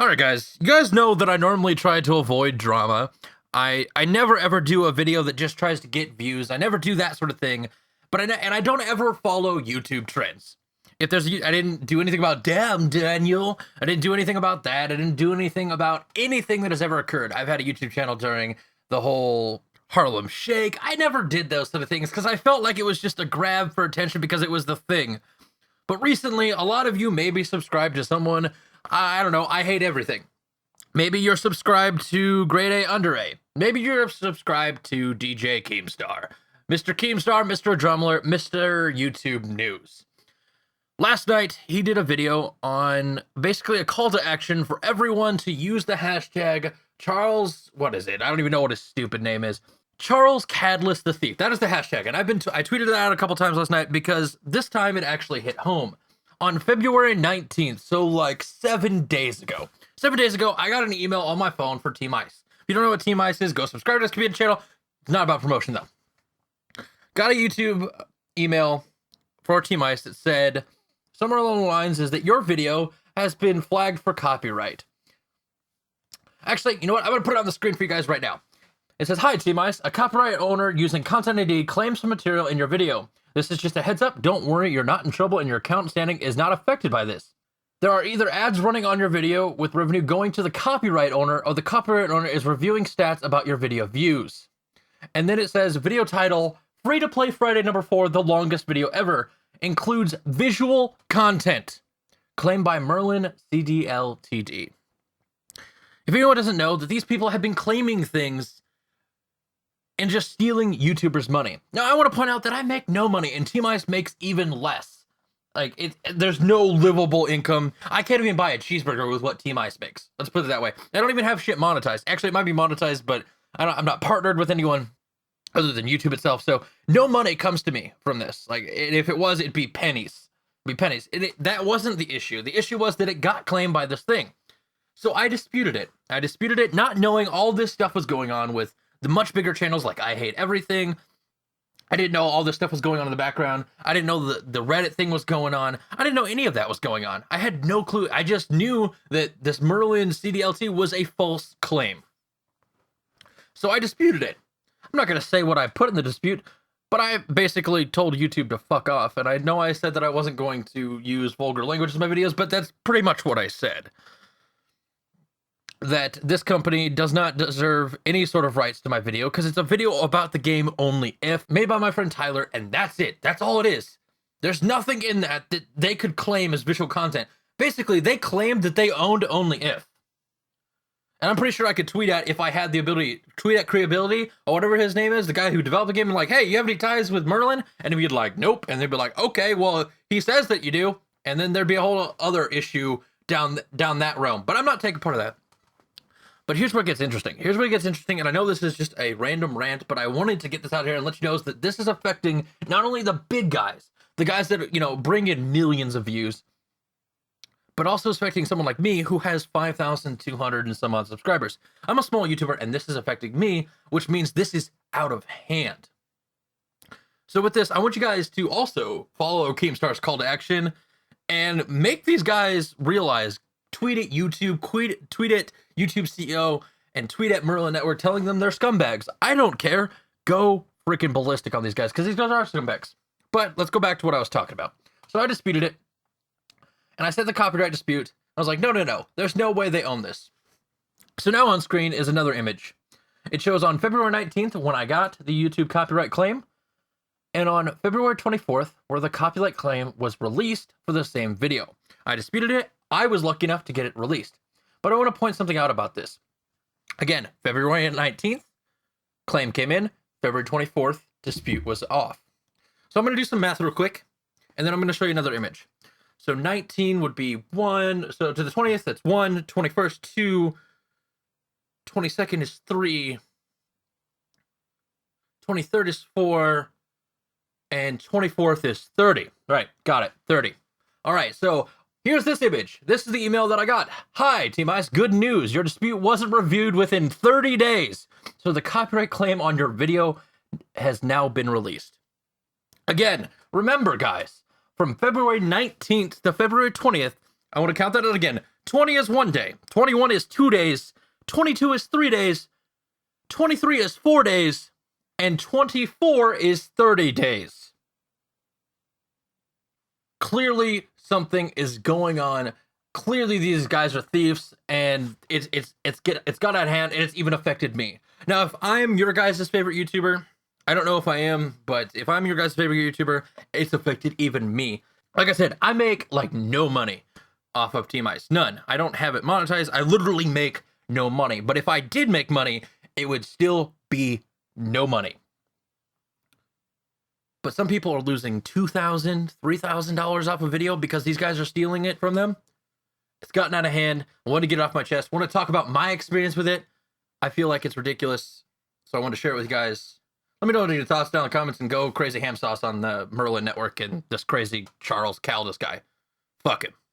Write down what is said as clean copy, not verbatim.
Alright guys, you guys know that I normally try to avoid drama. I never ever do a video that just tries to get views. I never do that sort of thing. But I don't ever follow YouTube trends. If there's I didn't do anything about damn Daniel. I didn't do anything about that. I didn't do anything about anything that has ever occurred. I've had a YouTube channel during the whole Harlem Shake. I never did those sort of things because I felt like it was just a grab for attention because it was the thing. But recently, a lot of you may be subscribed to someone, I don't know, I hate everything. Maybe you're subscribed to Grade A Under A. Maybe you're subscribed to DJ Keemstar. Mr. Keemstar, Mr. Drumler, Mr. YouTube News. Last night, he did a video on basically a call to action for everyone to use the hashtag Charles, what is it? I don't even know what his stupid name is. Charles Cadless the Thief. That is the hashtag. And I tweeted that out a couple times last night because this time it actually hit home. On February 19th, so like 7 days ago. 7 days ago, I got an email on my phone for Team Ice. If you don't know what Team Ice is, go subscribe to this community channel. It's not about promotion though. Got a YouTube email for Team Ice that said, somewhere along the lines is that your video has been flagged for copyright. Actually, you know what? I'm going to put it on the screen for you guys right now. It says, hi, Team Ice. A copyright owner using Content ID claims some material in your video. This is just a heads up. Don't worry, you're not in trouble and your account standing is not affected by this. There are either ads running on your video with revenue going to the copyright owner or the copyright owner is reviewing stats about your video views. And then it says, video title, Free to Play Friday #4, the longest video ever, includes visual content. Claimed by Merlin, CDLTD. If anyone doesn't know that these people have been claiming things and just stealing YouTubers' money. Now, I want to point out that I make no money, and Team Ice makes even less. Like, there's no livable income. I can't even buy a cheeseburger with what Team Ice makes. Let's put it that way. I don't even have shit monetized. Actually, it might be monetized, but I'm not partnered with anyone other than YouTube itself, so no money comes to me from this. Like, if it was, it'd be pennies. It'd be pennies. That wasn't the issue. The issue was that it got claimed by this thing. So I disputed it. I disputed it, not knowing all this stuff was going on with the much bigger channels like I Hate Everything. I didn't know all this stuff was going on in the background. I didn't know the Reddit thing was going on. I didn't know any of that was going on. I had no clue. I just knew that this Merlin CDLT was a false claim. So I disputed it. I'm not going to say what I put in the dispute, but I basically told YouTube to fuck off. And I know I said that I wasn't going to use vulgar language in my videos, but that's pretty much what I said. That this company does not deserve any sort of rights to my video because it's a video about the game Only If, made by my friend Tyler, and that's it. That's all it is. There's nothing in that they could claim as visual content. Basically, they claimed that they owned Only If. And I'm pretty sure I could tweet at, if I had the ability, tweet at Creability, or whatever his name is, the guy who developed the game, and like, hey, you have any ties with Merlin? And he'd be like, nope. And they'd be like, okay, well, he says that you do. And then there'd be a whole other issue down that realm. But I'm not taking part of that. But here's where it gets interesting. Here's where it gets interesting, and I know this is just a random rant, but I wanted to get this out here and let you know that this is affecting not only the big guys, the guys that, you know, bring in millions of views, but also affecting someone like me who has 5,200 and some odd subscribers. I'm a small YouTuber, and this is affecting me, which means this is out of hand. So with this, I want you guys to also follow Keemstar's call to action and make these guys realize, tweet at YouTube, tweet at YouTube CEO, and tweet at Merlin Network telling them they're scumbags. I don't care. Go freaking ballistic on these guys, because these guys are scumbags. But let's go back to what I was talking about. So I disputed it, and I said the copyright dispute. I was like, no. There's no way they own this. So now on screen is another image. It shows on February 19th when I got the YouTube copyright claim, and on February 24th where the copyright claim was released for the same video. I disputed it. I was lucky enough to get it released. But I want to point something out about this. Again, February 19th, claim came in. February 24th, dispute was off. So I'm going to do some math real quick, and then I'm going to show you another image. So 19 would be 1. So to the 20th, that's 1. 21st, 2. 22nd is 3. 23rd is 4. And 24th is 30. Right, got it, 30. All right, so here's this image. This is the email that I got. Hi, Team Ice. Good news. Your dispute wasn't reviewed within 30 days. So the copyright claim on your video has now been released. Again, remember, guys, from February 19th to February 20th, I want to count that out again. 20 is 1 day. 21 is 2 days. 22 is 3 days. 23 is 4 days. And 24 is 30 days. Clearly, something is going on. Clearly, these guys are thieves, and it's got out of hand, and it's even affected me. Now, if I'm your guys' favorite YouTuber, I don't know if I am, but if I'm your guys' favorite YouTuber, it's affected even me. Like I said, I make like no money off of Team Ice. None. I don't have it monetized. I literally make no money. But if I did make money, it would still be no money. But some people are losing $2,000, $3,000 off a video because these guys are stealing it from them. It's gotten out of hand. I want to get it off my chest. I want to talk about my experience with it. I feel like it's ridiculous, so I want to share it with you guys. Let me know what your thoughts down in the comments, and go crazy ham sauce on the Merlin network and this crazy Charles Caldus guy. Fuck him.